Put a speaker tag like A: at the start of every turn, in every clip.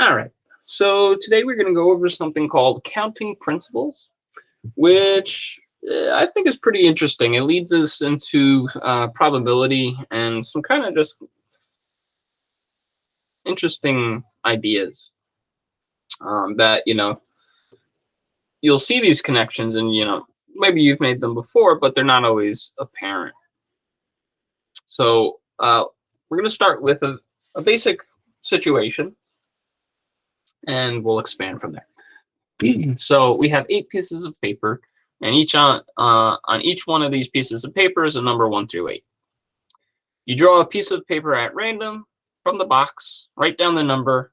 A: All right, so today we're going to go over something called counting principles, which I think is pretty interesting. It leads us into probability and some kind of just interesting ideas that, you'll see these connections and, maybe you've made them before, but they're not always apparent. So we're going to start with a basic situation and we'll expand from there. So we have 8 pieces of paper, and each on each one of these pieces of paper is a number 1 through 8. You draw a piece of paper at random from the box, write down the number,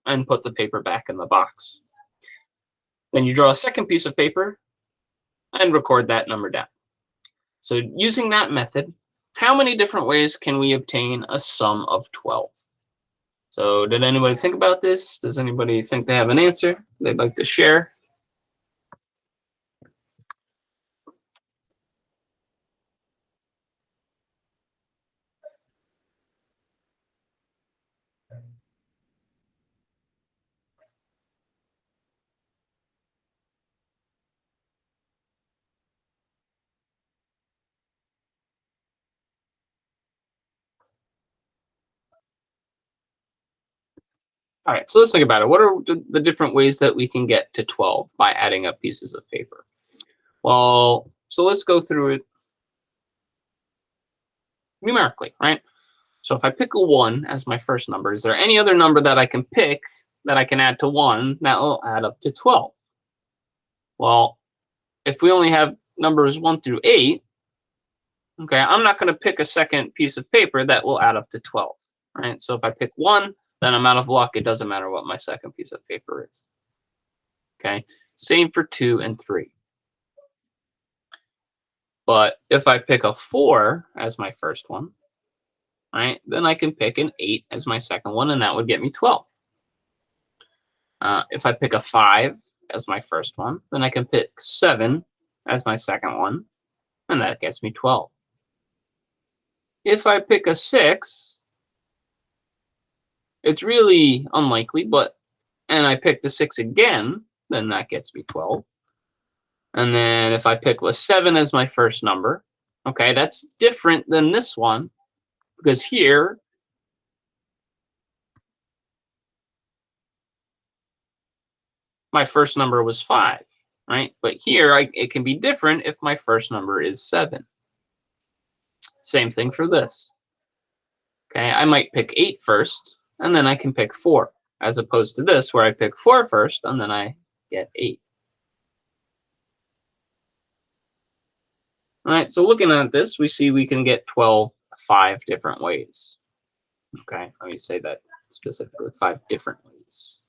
A: and put the paper back in the box. Then you draw a second piece of paper and record that number down. So using that method, how many different ways can we obtain a sum of 12? So did anybody think about this? Does anybody think they have an answer they'd like to share? All right, so let's think about it. What are the different ways that we can get to 12 by adding up pieces of paper? Well, so let's go through it numerically, right? So if I pick a 1 as my first number, is there any other number that I can pick that I can add to 1 that will add up to 12? Well, if we only have numbers 1 through 8, okay, I'm not going to pick a second piece of paper that will add up to 12, right? So if I pick 1, then I'm out of luck. It doesn't matter what my second piece of paper is. Okay, same for 2 and 3. But if I pick a 4 as my first one, right, then I can pick an 8 as my second one, and that would get me 12. If I pick a 5 as my first one, then I can pick 7 as my second one, and that gets me 12. If I pick a 6, it's really unlikely, and I pick the 6 again, then that gets me 12. And then if I pick a 7 as my first number, okay, that's different than this one, because here my first number was 5, right? But here it can be different if my first number is 7. Same thing for this. Okay, I might pick 8 first, and then I can pick 4, as opposed to this, where I pick 4 first, and then I get 8. All right, so looking at this, we see we can get 12 5 different ways. Okay, let me say that specifically, 5 different ways.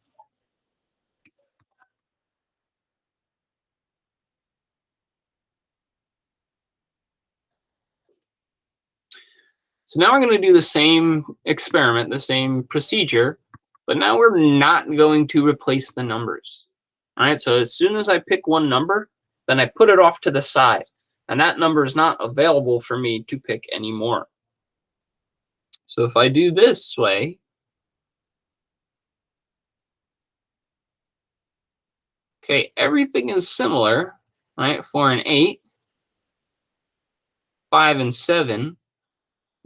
A: So now we're going to do the same experiment, the same procedure, but now we're not going to replace the numbers. All right, so as soon as I pick one number, then I put it off to the side, and that number is not available for me to pick anymore. So if I do this way, okay, everything is similar, right? 4 and 8, 5 and 7,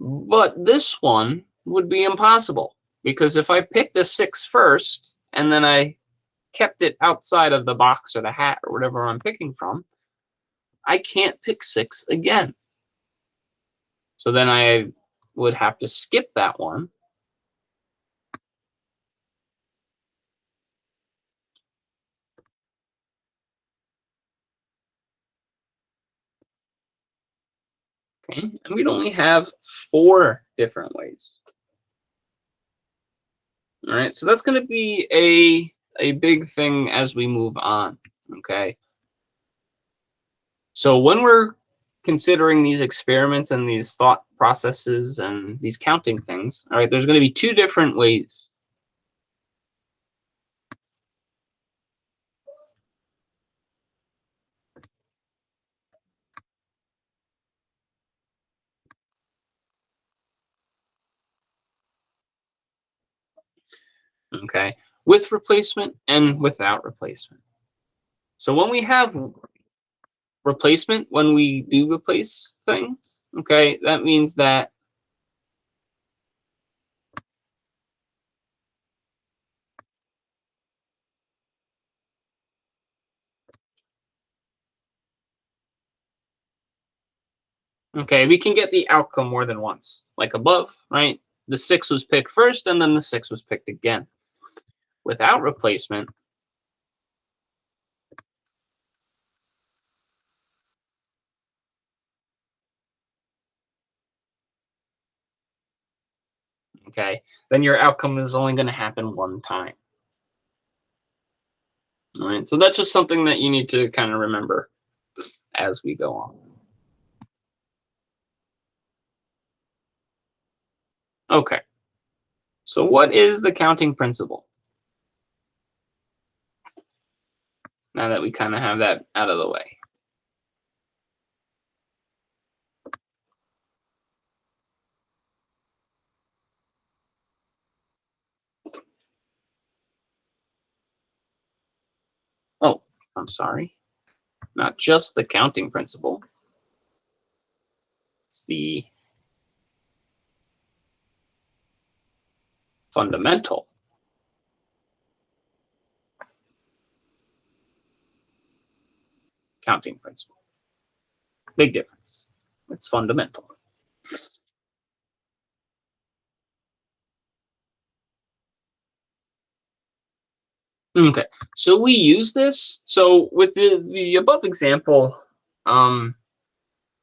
A: but this one would be impossible, because if I pick the 6 first, and then I kept it outside of the box or the hat or whatever I'm picking from, I can't pick 6 again. So then I would have to skip that one. Okay, and we'd only have 4 different ways. All right, so that's going to be a big thing as we move on. Okay, so when we're considering these experiments and these thought processes and these counting things, all right, there's going to be 2 different ways. okay, with replacement and without replacement. So when we have replacement, when we do replace things, okay, that means that okay, we can get the outcome more than once, like above, right? The 6 was picked first, and then the 6 was picked again. Without replacement, okay, then your outcome is only going to happen one time. All right, so that's just something that you need to kind of remember as we go on. Okay, so what is the counting principle? Now that we kind of have that out of the way. Oh, I'm sorry. Not just the counting principle. It's the fundamental counting principle. Big difference. It's fundamental. Okay, so we use this. So with the above example, um,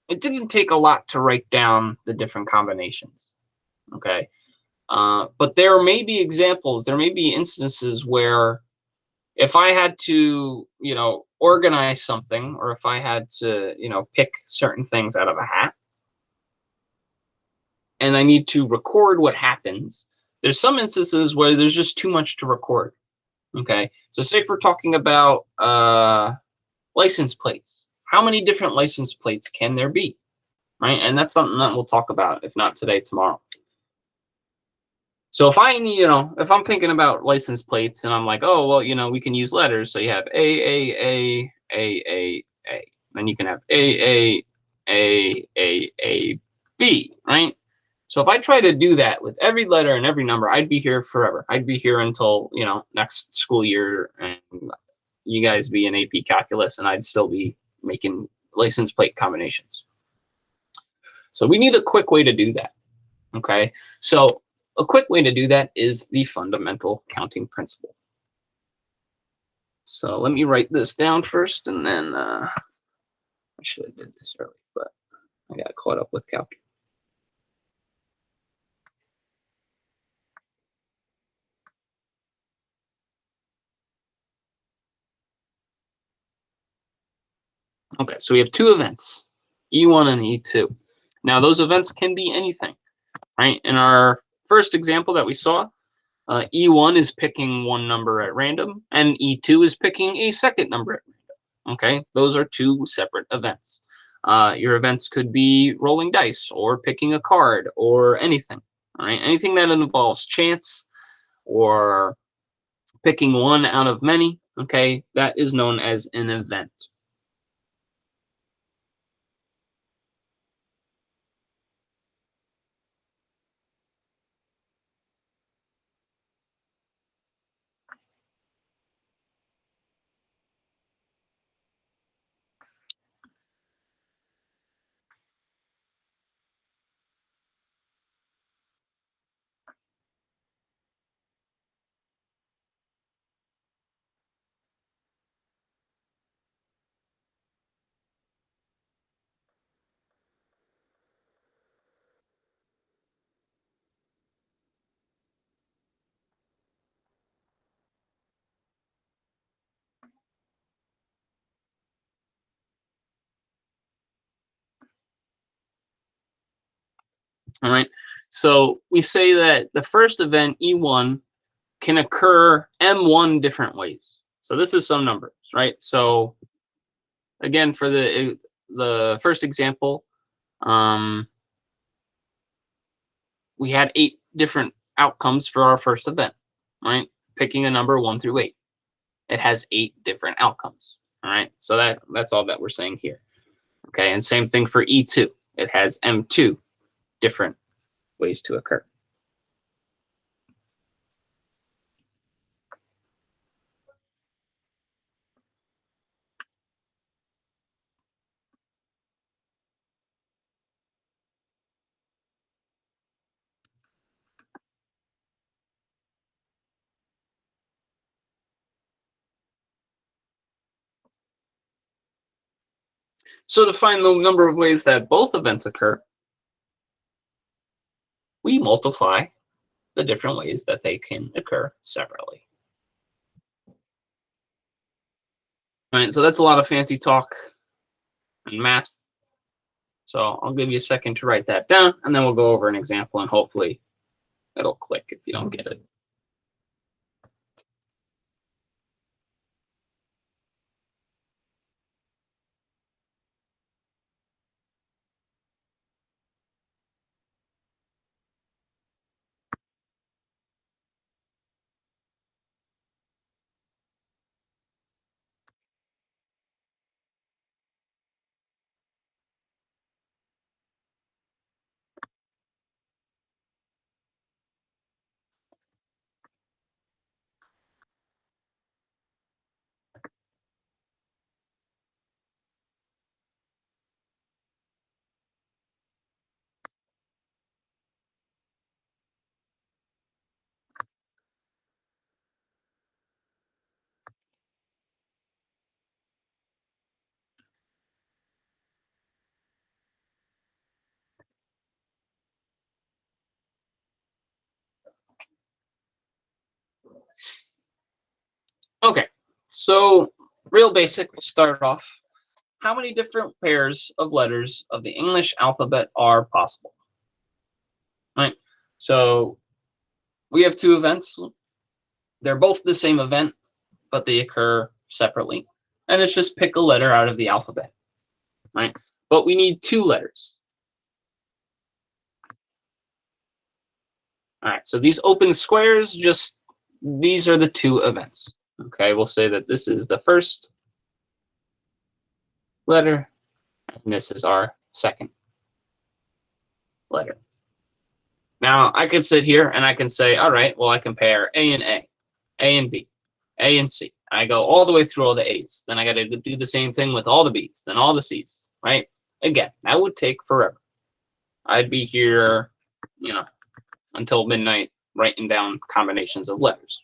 A: it didn't take a lot to write down the different combinations. Okay, but there may be examples, there may be instances where if I had to, organize something, or if I had to, pick certain things out of a hat, and I need to record what happens, there's some instances where there's just too much to record. Okay, so say if we're talking about license plates, how many different license plates can there be, right? And that's something that we'll talk about, if not today, tomorrow. So if I need, if I'm thinking about license plates and I'm like, oh, well, we can use letters. So you have A. Then you can have A, B, right? So if I try to do that with every letter and every number, I'd be here forever. I'd be here until, next school year, and you guys be in AP calculus, and I'd still be making license plate combinations. So we need a quick way to do that. Okay, so a quick way to do that is the fundamental counting principle. So let me write this down first, and then I should have did this early, but I got caught up with calc. Okay, so we have two events, E1 and E2. Now those events can be anything, right? In our first example that we saw, E1 is picking one number at random, and E2 is picking a second number at random. Okay, those are two separate events. Your events could be rolling dice, or picking a card, or anything. All right, anything that involves chance or picking one out of many. Okay, that is known as an event. All right. So we say that the first event, E1, can occur M1 different ways. So this is some numbers, right? So again, for the first example, we had 8 different outcomes for our first event, right? picking a number 1 through 8. It has 8 different outcomes. All right, so that's all that we're saying here. Okay, and same thing for E2. It has M2 different ways to occur. So to find the number of ways that both events occur, we multiply the different ways that they can occur separately. All right, so that's a lot of fancy talk and math. So I'll give you a second to write that down, and then we'll go over an example, and hopefully it'll click if you don't get it. Okay, so real basic, we'll start off. How many different pairs of letters of the English alphabet are possible? Right, so we have 2 events. They're both the same event, but they occur separately. And it's just pick a letter out of the alphabet, right? But we need 2 letters. All right, so these open squares, just these are the 2 events. Okay, we'll say that this is the first letter, and this is our second letter. Now, I could sit here and I can say, all right, well, I compare A and A, A and B, A and C. I go all the way through all the A's. Then I got to do the same thing with all the B's, then all the C's, right? Again, that would take forever. I'd be here, until midnight writing down combinations of letters.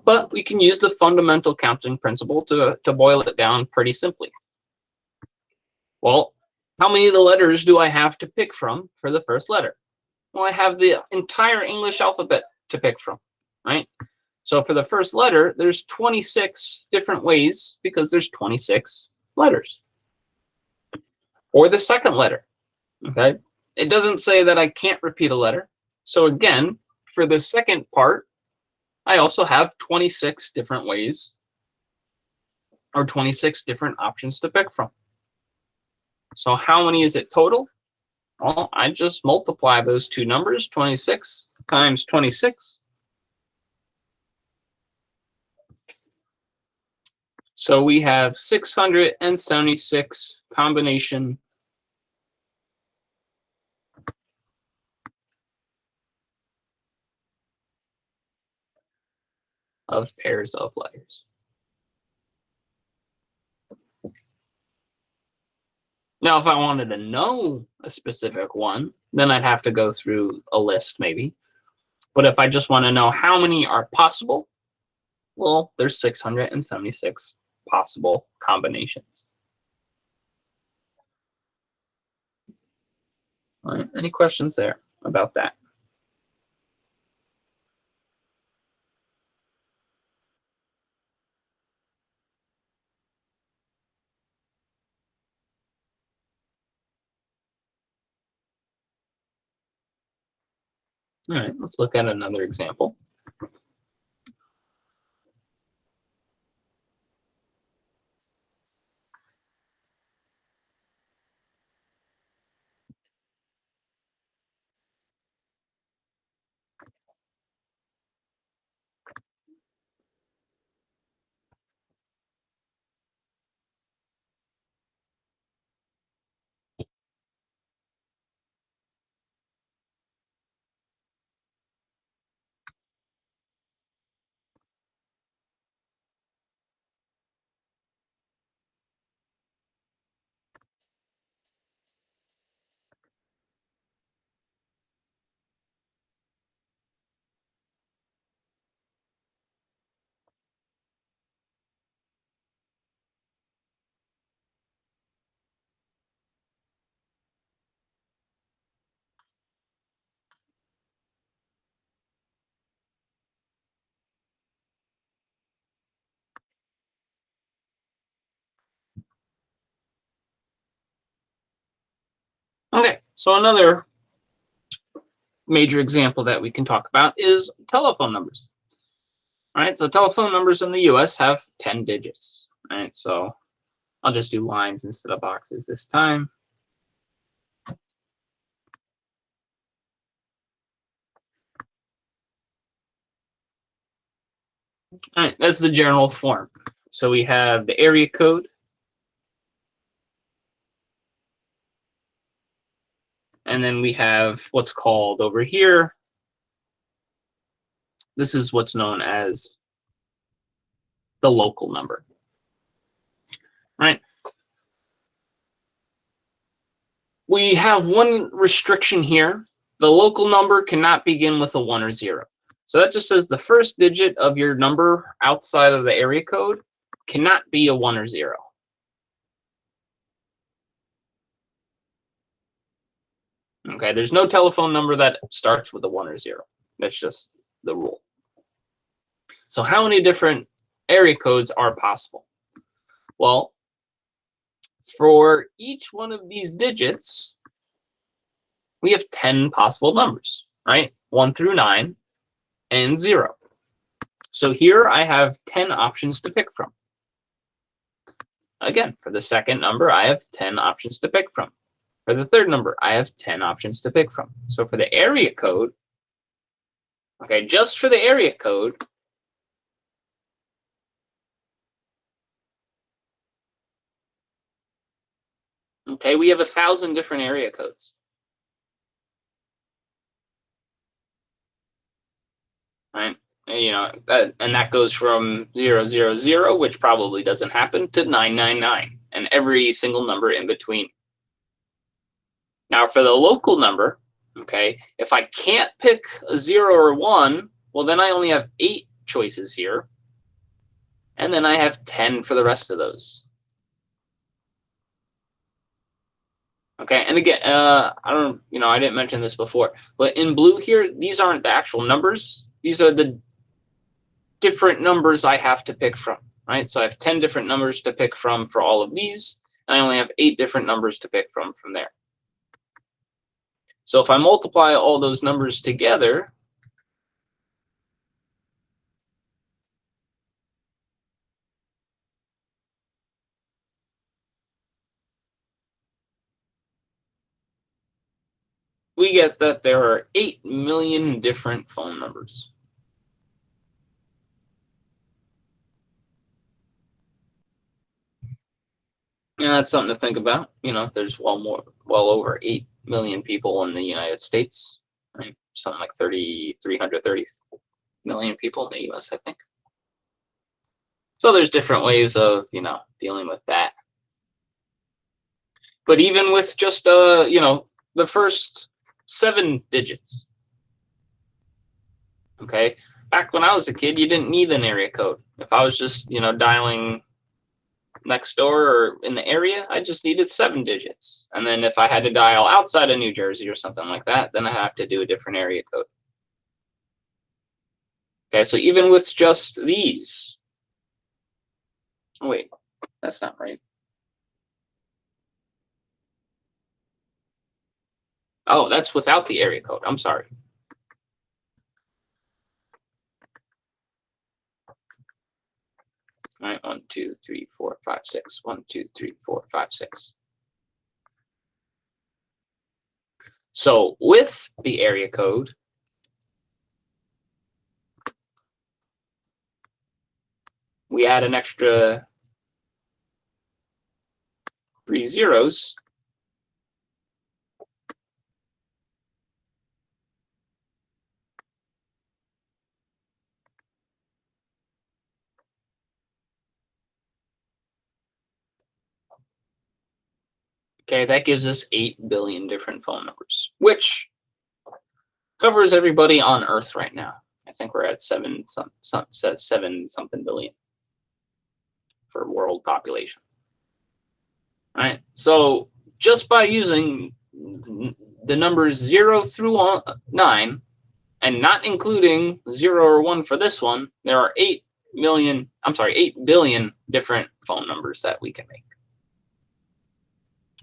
A: But we can use the fundamental counting principle to boil it down pretty simply. Well, how many of the letters do I have to pick from for the first letter? Well, I have the entire English alphabet to pick from, right? So for the first letter, there's 26 different ways because there's 26 letters. Or the second letter, okay? It doesn't say that I can't repeat a letter. So again, for the second part, I also have 26 different ways or 26 different options to pick from. So how many is it total? Well, I just multiply those 2 numbers, 26 times 26. So we have 676 combination of pairs of letters. Now, if I wanted to know a specific one, then I'd have to go through a list maybe. But if I just want to know how many are possible, well, there's 676 possible combinations. All right, any questions there about that? All right, let's look at another example. Okay, so another major example that we can talk about is telephone numbers. All right, so telephone numbers in the US have 10 digits. All right, so I'll just do lines instead of boxes this time. All right, that's the general form. So we have the area code, and then we have what's called over here. This is what's known as the local number. Right? We have one restriction here. The local number cannot begin with a 1 or 0. So that just says the first digit of your number outside of the area code cannot be a 1 or 0. Okay, there's no telephone number that starts with a 1 or 0. That's just the rule. So how many different area codes are possible? Well, for each one of these digits, we have 10 possible numbers, right? 1 through 9 and 0. So here I have 10 options to pick from. Again, for the second number, I have 10 options to pick from. For the third number, I have 10 options to pick from. So for the area code, okay, just for the area code, okay, we have 1,000 different area codes. Right? You know, and that goes from 000, which probably doesn't happen, to 999, and every single number in between. Now, for the local number, okay, if I can't pick a 0 or 1, well, then I only have 8 choices here, and then I have 10 for the rest of those. Okay, and again, I didn't mention this before, but in blue here, these aren't the actual numbers. These are the different numbers I have to pick from, right? So I have 10 different numbers to pick from for all of these, and I only have 8 different numbers to pick from there. So if I multiply all those numbers together, we get that there are 8 million different phone numbers. And that's something to think about. You know, there's well over 8 million people in the United States, right? Something like 330 million people in the US, I think. So there's different ways of, dealing with that. But even with just, the first 7 digits, okay? Back when I was a kid, you didn't need an area code. If I was just, dialing next door or in the area, I just needed 7 digits. And then if I had to dial outside of New Jersey or something like that, then I have to do a different area code. Okay, so even with just these, oh wait, that's not right. Oh, that's without the area code. I'm sorry. All right, 1, 2, 3, 4, 5, 6. 1, 2, 3, 4, 5, 6. So with the area code, we add an extra 3 zeros. Okay, that gives us 8 billion different phone numbers, which covers everybody on Earth right now. I think we're at 7 something billion for world population. All right, so just by using the numbers 0 through 9, and not including 0 or 1 for this one, there are 8 billion different phone numbers that we can make.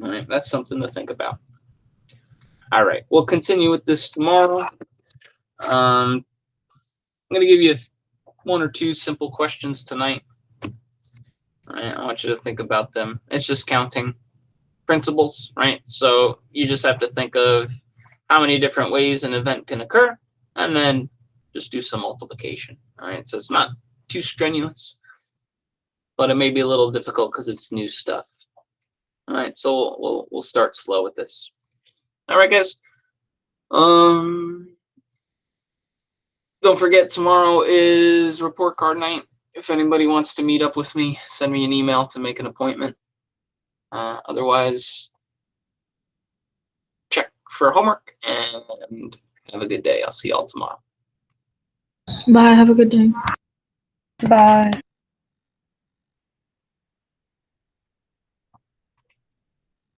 A: All right, that's something to think about. All right, we'll continue with this tomorrow. I'm going to give you one or two simple questions tonight. All right, I want you to think about them. It's just counting principles, right? So you just have to think of how many different ways an event can occur, and then just do some multiplication. All right, so it's not too strenuous, but it may be a little difficult because it's new stuff. All right, so we'll start slow with this. All right, guys. Don't forget, tomorrow is report card night. If anybody wants to meet up with me, send me an email to make an appointment. Otherwise, check for homework and have a good day. I'll see y'all tomorrow.
B: Bye. Have a good day.
C: Bye.